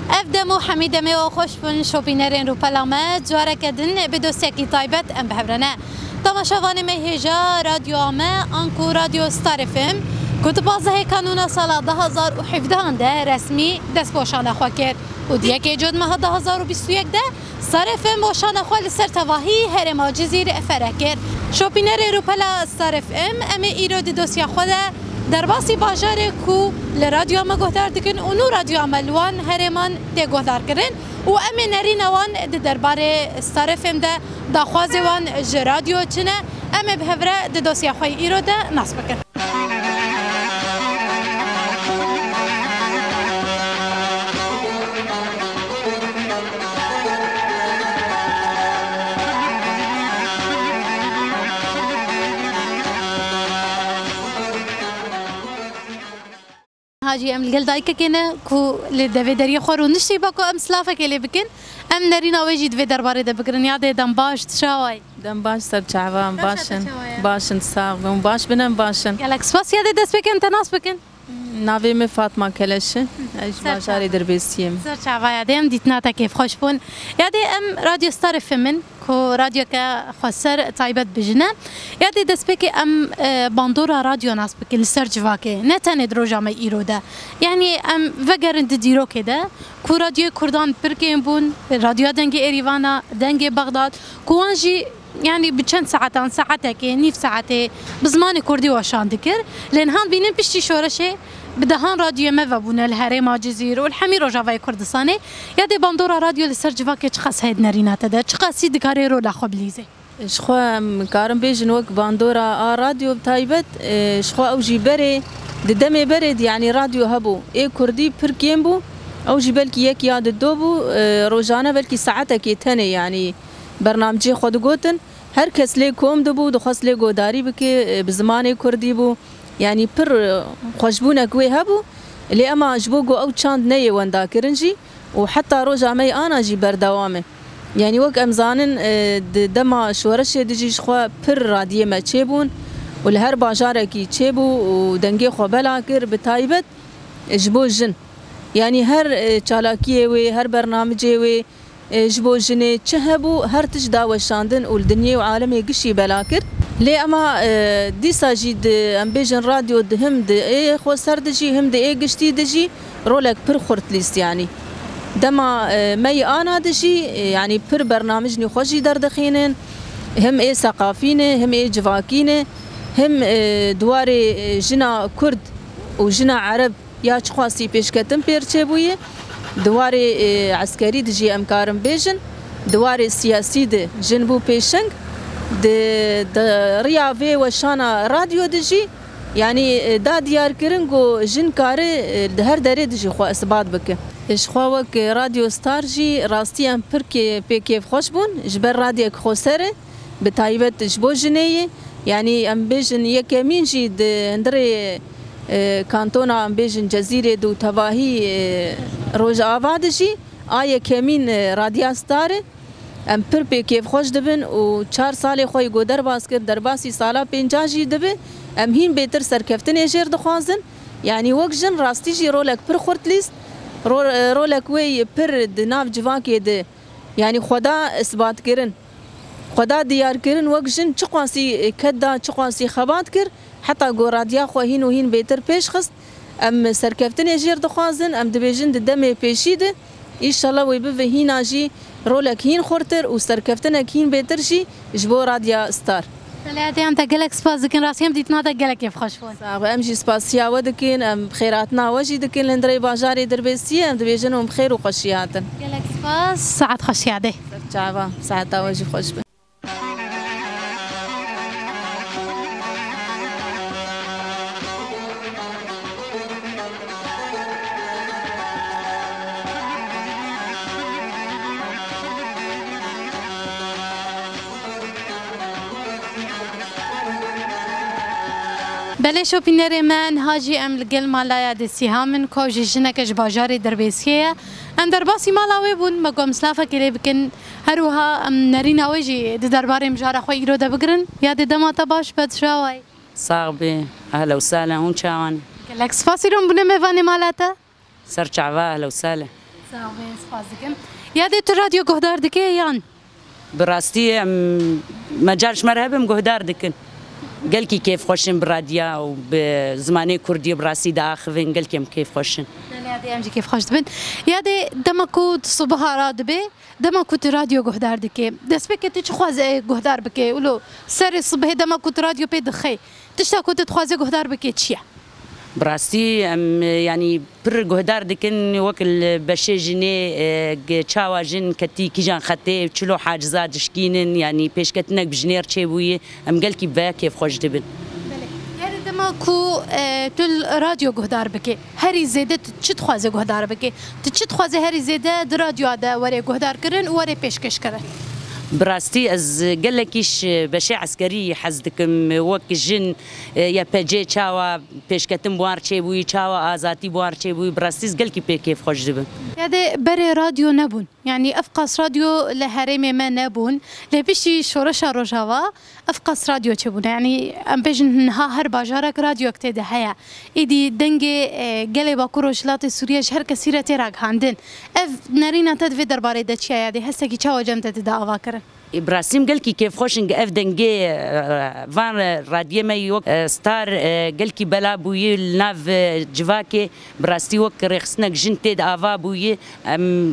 افدمو حميدة ميو خوش بن شوبينرين رو بلامات جوارا كدن بدوسيكي طيبت ام بهبرنا تماشاوان مهجا راديو اما انكو راديو ستار افم كنت بازه كانونا سال 2017 ده رسمي دست بوشان اخوا کرد و دیگه جد ماه 2021 ده ستار افم بوشان اخوا لسر تواهی هرما جزیر افره کرد شوپینر روپلا ستار افم امی ایرو دی دوسیا خود در باسی باجار کو لرادیو ما گهدار دکن و نو رادیو عملوان هرمان دی گهدار کرن و امی نرینوان دی درباره ستار افم ده داخوازی وان رادیو چنه امی بهوره دی دوسیا خوی ایرو ده نصب کرد. هاجي ام الجل دايكا كنا كو لدفيدري خورو نشتي باكو ام سلافه كلي بكن ام نرينا ويجي دفي درباري ده بكرن يادي دمباش تشاوي دمباش سر شعبان باشن ساغ باش بنم باشن قالك سباس يادي دس بكن تناس بكن ناوي مي فاطمه كلش ايش باشاري دربيسيم سر شعبا يادي ام ديتناتا كيف خوش بون يادي ام راديو ستار فمن كو راديو كا خسر طيبت بجنا يادي دس بكي ام باندورا راديو ناس بكي لسر جواكي نتن دروجا ما ايرودا يعني ام فقرن ديرو كده كو راديو كردان بركين بون راديو دنجي ايريفانا دنجي بغداد كوانجي يعني بچند ساعتان ساعتك نيف ساعتي بزمان كردي وشان ذكر لان هان بينن بشتي شورشه بدهان راديو ما بون الهرم جزيره والحمي رجاوي كردستاني يادي باندورا راديو لسر جواكي تشخص هيد نرينات ده تشخصي دكاري رو لاخو بليزه شخوا مكارم بيجن وك باندورا راديو بتايبت شخوا اوجي بري ددمي برد يعني راديو هبو اي كردي بركين بو اوجي بلكي يك ياد الدوبو روجانا بلكي ساعتك يتني يعني برنامجي خود گوتن هر کس لی کوم دبو دخواست لی گوداری بکی بزمان کردی بو يعني پر خوشبونه قوي هبو اللي اما جبوقو او تشاند نيه وندا كرنجي وحتى روجا مي انا جي بردوامه يعني وك امزانن دما شورش دجي خو پر راديه ما تشيبون والهر باجاركي تشيبو ودنگي خو بلاكر بتايبت جبو جن يعني هر چالاكيه وي هر برنامجي وي جبو جني تشهبو هر تجدا وشاندن والدنيا وعالمي قشي بلاكر لي اما ديسا جيد ام بيجن راديو دهم د اي خو سر دجي هم د اي قشتي دجي رولك بر خورت ليست يعني دما مي انا دجي يعني بر برنامجني خوشي دردخينن هم اي ثقافيين هم اي جواكين هم دواري جنا كرد وجنا عرب يا خاصي بيشكتم بيرچبويه دواري عسكري دجي امكارم بيجن دواري سياسي د جنبو بيشنگ د ريافي وشانا راديو دجي يعني دا ديار كرنگو جن كاري هر دري دجي خو اثبات بك اش خو وك راديو ستار جي راستي ام بركي بكيف خوش بون جبر راديو خسره بتايبت جبو جنيه يعني ام بيجن يكمين جي هندري كانتونا ام بيجن جزيره دو تواهي روج آبادجي آيه كمين راديو ستار ام پر په کیف خوش دبن او 4 سال خوې ګودر باس کر درباسي سالا 50 جی دبه ام هین بهتر سرکفتن اجر دخوازن يعني وقجن راستي جي رولك پر خورت لیست رولك وي پر د ناف جوان کې ده يعني خدا اثبات کرن خدا دیار کرن وقجن چقواسي کدا چقواسي خبات کر حتى ګورادیا خو هین و هین بهتر پیش خست ام سرکفتن اجر دخوازن ام دبیجن د دمه پیشیده ان شاء الله وي به هینا جي رولك هين خورتر وسركفتنك هين بيترشي جبو راديو ستار ثلاثة أنت قالك سباس دكين راسيم ديتناتا قالك كيف خشفون أمشي سباسيا ودكين أم بخيراتنا وجي دكين لندري باجاري دربيسية أم دبيجنهم بخير وخشياتن قالك سباس ساعة خشياتي شعبا ساعة وجي خشبه بله شوپینر من هاجی ام لگل مالای دسیها من کوچی جنکش باجاری دربیسیه ام درباسی مالاوی بون مگم سلافه کلی بکن هروها ام نرینه وجی درباره مجاره خوی رو دبگرن یاد دماتا باش بدشوای صاحبي اهلا وسهلا هون شاوان لك سفاسي روم بنا ميفاني مالاتا سر شعبا اهلا وسهلا سپاس دکم. یادت رادیو گهدار دکی یان؟ براستی مجارش مرحبم گهدار دکن. قال کی کیف خوشن برادیا و به زمانی کردی براستی داخلین قال کیم کیف خوشن. یادی امجی کیف خوش دبن. یادی دمکود صبح راد به دمکود رادیو گهدار دکی. دست بکتی چه خوازه گهدار بکی ولو سر صبح دمکود رادیو پید خی. تشتا کود خوازه گهدار بکی چیه؟ براستی یعنی پر گهدار دکن وکل بشه جنه چاوا جن کتی کیجان خطه چلو حاجزات دشکینن یعنی پیشکتنک بجنیر چه بوی قال کی با کیف خوش دبن. یعنی دما کو تل رادیو گهدار بکی هری زیده چت خوازه گهدار بکی چت خوازه هری زیده در رادیو دا وری گهدار کرن وری پیشکش کرن. براستی از قال لكيش بشي عسكري حزدكم وك جن يا بجي تشاوا بيشكتم بوار تشيبوي تشاوا ازاتي بوار تشيبوي براستيز قال كي كيف خوش دبن. هذا بري راديو نبون يعني افقس راديو لهرم ما نبون لبشي شورش روجاوا افقس راديو تشبون يعني ام بيجن ها هر باجارك راديو كتيده هيا ايدي دنگي قلي باكورو شلاطي سوريا شهر كثيره تراك هاندن اف نارينا تدفي درباري دتشيا يادي هسه كي تشاو جمت تدا افاكر ابراهيم قال كي كيف خوشن اف دنگي فان راديو ما يوك ستار قال كي بلا بوي الناف جواكي براستي وك رخصنك جنت افا بوي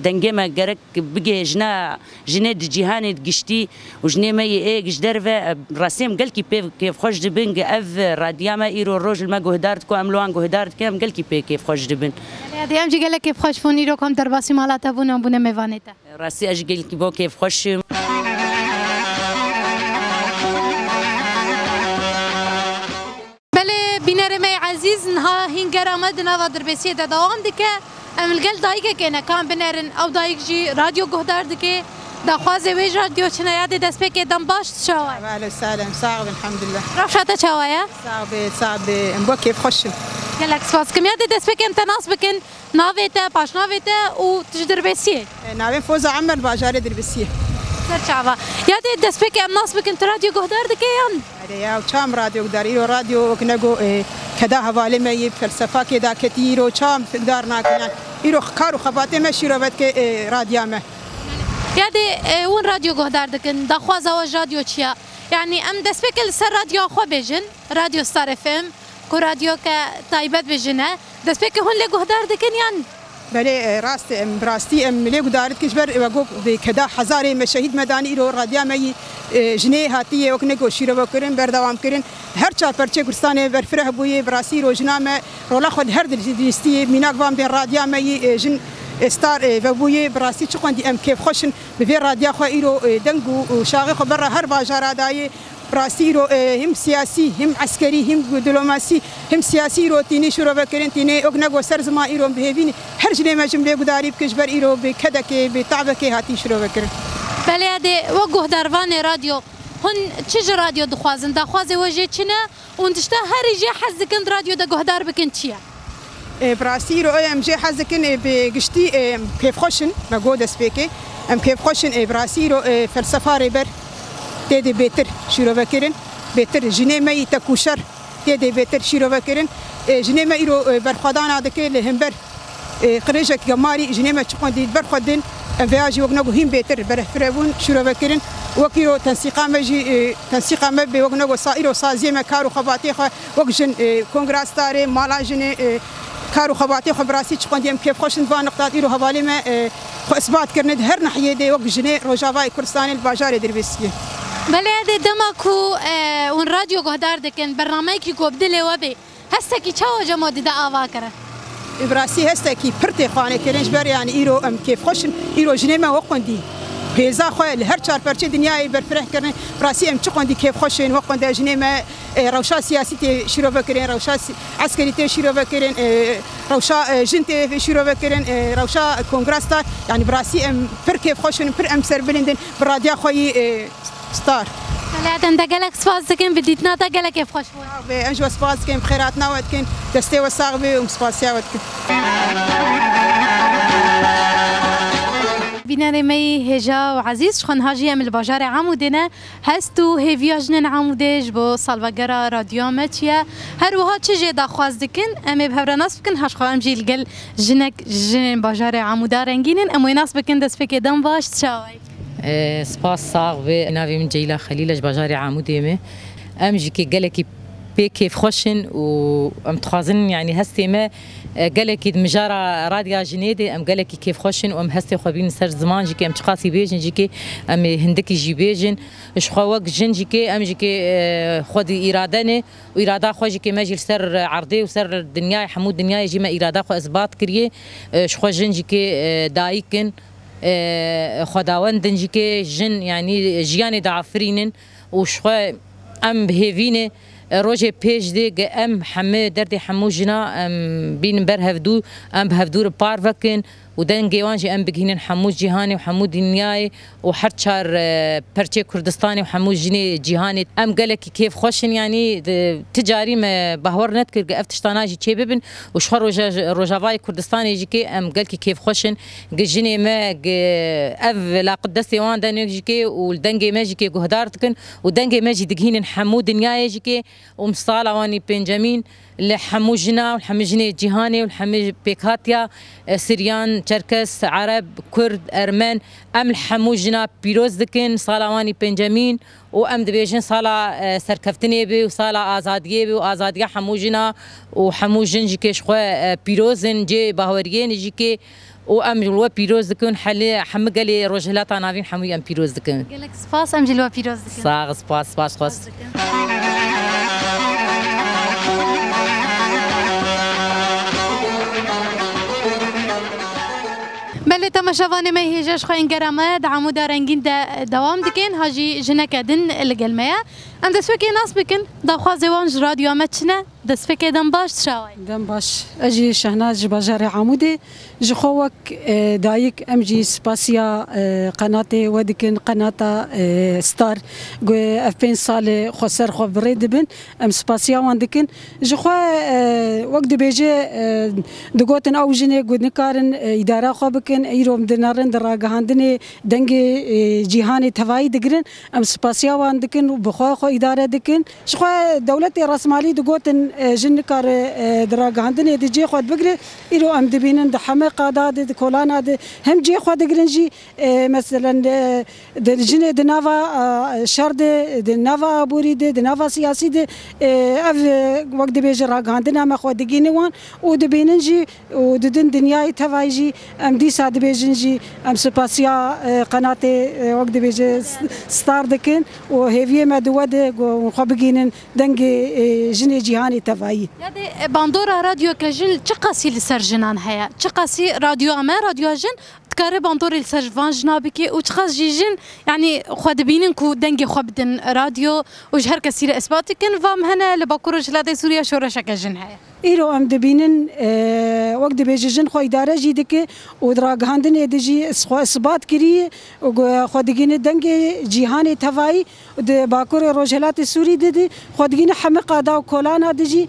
دنگي ما قرك بقي جنا جناد جهان قشتي وجني ما ايه قشدرفه راسيم قال كي كيف خوش دبن اف راديو ما ايرو الرجل ما قهدارتكو املوان قهدارتك قال كي كيف خوش دبن. هذه امجي قال لك كيف خوش فوني رو كم درباسي مالات بونا بونا ميفانيتا راسي اجي قال كي بو كيف خوش. عزيز نها هنجر آمد نوا دربسية دوام دکه املگل دایگه که نکام بنرن او دایگی رادیو گهدار دکه دخوازه ویج رادیو چنه یاد دست به دم باش شوای. بله سلام صعب الحمد لله. رفشته شوایا؟ صعب ام کیف خوشم. گلک سپاس کم یاد دست به امتناس بکن ناویته باش ناویته و تج دربسیه. ناویم فوز عمر باجار دربسیه. سرچاوا یاد دست به امناس بکن رادیو گهدار دکه یان. یا چام رادیو گهدار ایرو رادیو کنگو كدا حواله ما فلسفه كدا كتير وشام تقدر ناكل يروح كارو خباتي ماشي روبت راديو ما يعني وين راديو قهدار دكن دخوا زواج راديو تشيا يعني ام دسبك السر راديو خو بيجن راديو ستار اف ام كو راديو كتايبات بيجنه دسبك هون لي قهدار دكن يعني بله راست براستي ام لي قدارت كشبر وقوف بكدا حزاري مشاهد مداني رو راديو ما جنيه هاتيه وكنكو شيرو كرين بردوام كرين هر چار پرچه کردستان برفره بوی براسی روزنامه رولا خود هر دلستی میناک وام بین رادیو می جن استار و بوی براسی چقدر دی ام کیف خوشن به رادیو خو ایرو دنگو شاغي خو بره هر بازار دای براسی رو هم سیاسی هم عسکری هم دیپلماسی هم سیاسی رو تینی شروع بکرین تینی اگنگو سرزما ایرو بهوین هر جنه ما جمله گداری بکشبر ایرو بکدک بتعبک هاتی شروع بکرین. بله هذا وجه دروان راديو هن تشج راديو دخوازن دخوازي وجه چنه وندشتا هر جي حزكن راديو دا قهدار بكن تشيا براسي رو ام جي حزكن بقشتي كيف خوشن ما جود سبيكي ام كيف خوشن براسي رو فلسفه ريبر تدي بيتر شيرو بكرن بيتر جني ما يتكوشر تدي بيتر شيرو بكرن جني ما يرو برخدان هذاك الهمبر قريجك جماري جني ما تشقون دي برخدين فياجي وقناقو هم بيتر برفرابون شروع بكرن وكيرو تنسيقا مجي تنسيقا مبي وقناقو صائرو صازي ما كارو خباتي خو وقجن كونغراس تاري مالاجن كارو خباتي خو براسي تشقون ديم كيف خوشن با نقطات ايرو حوالي ما خو اثبات كرند هر ناحيه دي وقجن روجافاي كردستان الباجار دربسيه. بله هذا دمكو ون راديو قهدار دكن برنامجي كو بدله وبي هسه كي تشاو جمود دا اواكره براسي هسه كي برتي خانه كرنج بر يعني ايرو ام كيف خوشن ايرو جنيما وقندي هزا خو هر چار پرچه دنیای برفره کردن براسي ام چقندي كيف خوشن وقند جنيما روشا سياسي شروع بكرين روشا عسكري شروع بكرين روشا جنت شروع بكرين روشا كونغرس يعني براسي ام پر كيف خوشن پر ام سر بلندن براديا خوي ستار. لا انت قالك سباز كان بديتنا تا قالك كيف خوش بو انجو سباز كان بخيراتنا وقت كان دستي وصاغبي ومسباسيا وقت شوپینر می هجا و عزیز شخن هاجی ام الباجار عمودنا هستو هیویا جنن عمودش با سالوگرا رادیو متیا هر وها چه دا خواز دکن ام بهرناس بکن هاش خواهم جیل گل جنک جن باجار عمودا رنگینن ام ویناس بکن دست فکر دم باش تشاوی سپاس صاغ و ناوی من جیلا خلیلش باجار عمودی می ام جی کی گلکی كيف خوشن وام تخازن يعني هستي ما قالك مجارة راديا جنيدي ام قالك كيف خوشن وام هستي خوبين سر زمان جيكي ام تقاسي بيجن جيكي ام هندكي جي بيجن شخوك جن جيكي ام جيكي خودي ارادني واراده خو جيكي ماجي سر عرضي وسر الدنيا حمود الدنيا يجي ما اراده خو اثبات كريه شخو جن جيكي دايكن خداوند جيكي جن يعني جياني دعفرينن وشخو ام بهيفينه روجي بيج دي ام حمي دردي حموجنا ام بين برهفدو ام بهفدور بارفكن ودن جيوانجي ام بجهين حموج جهاني وحمود دنياي وحرشار برشي كردستاني وحموج جني جهاني ام قالك كيف خوشن يعني تجاري ما بهور نتكر افتشتاناجي تشيبن وشهر روجافاي كردستاني جيكي ام قالك كيف خوشن جني ما اف لا قدسي وان دن جيكي والدنجي ما جيكي جهدارتكن ودنجي ما جي دجهين حمود دنياي جيكي ومصالة واني بنجامين لحموجنا والحمجني جهاني والحمج بيكاتيا سريان تركس عرب كرد ارمان ام الحموجنا بيروز دكن صالواني بنجامين وام دبيجن صالا سركفتني بي وصالا ازاديه بي وازاديه حموجنا وحموجن جيكي شخوا بيروزن جي باوريين جيكي وام جلوا بيروز دكن حلي حمقلي روجلات نافين حمي ام بيروز دكن قالك سباس ام جلوا بيروز دكن صاغ سباس خوش بله تماشاوان ما هیجاش خواهین گرامه دعمو دارنگین دوام دکن هاجی جنک دن الگلمه ام دست فکر ناس بکن دخواز وانج رادیو متشنه دست فکر دم باش تشاوی دم باش اجي شهناز باجار عمودي جخوك دايك امجي سباسيا قناتي ودكن قناتا ستار اف بين سال خسر خو بريد بن ام سباسيا وندكن جخو وقت بيجي دغوتن او جني قد نكارن اداره خو بكن ايروم دنارن دراغاندني دنگي جهاني تواي دغرن ام سباسيا وندكن بخو خو اداره دكن شخو دولتي راس مالي دغوتن جنكار دراغاندني دجي خو بغري ايرو ام دبينن دحمه قادات كولانا هم جي خو دغرنجي مثلا دجني دنافا شرد دنافا بوري دنافا سياسي اف وقت بيجي راغاندنا ما خو دغيني وان ودبيننجي وددن دنياي توايجي ام دي ساد بيجنجي ام سباسيا قناتي وقت بيجي ستار دكن وهيفي ما دود خو بغينن دنگي جني جهاني تواي يعني باندورا راديو كجن تقاسي لسرجنان هيا تقاسي راديو اما راديو جن تكاري باندور السرجفان جنابكي وتخاص جيجن يعني خد بينن كو دنگي خبدن راديو وجهر كثير اثباتكن فام هنا لباكورج لدي سوريا شورشك جن هيا ايرو ام دبينن وقت بيجن خو اداره جيدك ودراغاندن يدجي اثبات كري خدگين دنگي جهاني تواي باكور روجلات سوري ددي خدگين حمقه دا كولانا دجي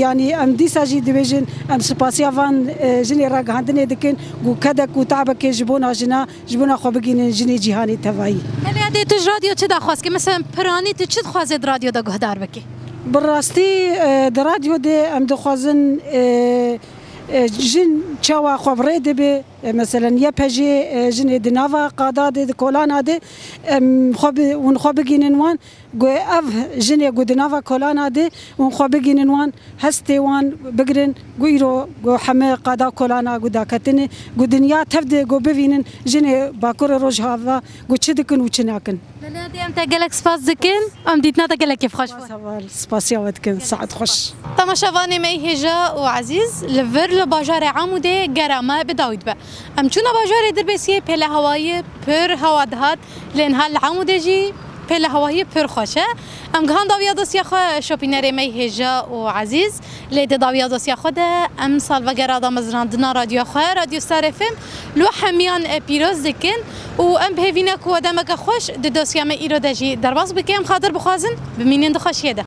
يعني ام ديسا جي دبيجن ام سباسيا فان جني راغاندن يدكن كدك وتعبك جبونا جبونا خو بگين جني جهاني تواي يعني هذه تج راديو تدا خاص كي مثلا براني تشد خوازد راديو دا گهدار بكي بالراستي دراديو دي ام دخوازن جن تشاوا خبري دبي مثلا يا بيجي جن دنافا قادا دي كولانا دي خب ونخبجين وان جو اف جن جو دنافا كولانا دي ونخبجين وان هستي وان بجرن جويرو جو حما قادا كولانا جو داكتني جو دنيا تبدي جو بفينن جن باكور روجهافا جو تشدكن وتشناكن لا دي ام تقلك سباس دكن ام ديتنا تقلك كيف خوش سباسيا ودكن سعد خوش تماشاواني مي هجا وعزيز لفر لباجار عمودي جرامه بداود با ام چونا باجار دربسيه پله هوایی پر هوا دهات لان هال عمودجي پله هوایی پر خوشه ام گهان داویا دوسیا خو شوپینر می هجا وعزيز لید داویا دوسیا خود ام سال وگرا دا مزراندنا رادیو خو رادیو ستار اف ام لو حمیان پیروز دکن و ام بهوینا کو دمک خوش د دوسیا می ایرو دجی درباس بکم خاطر بخوازن بمینن دخوش یده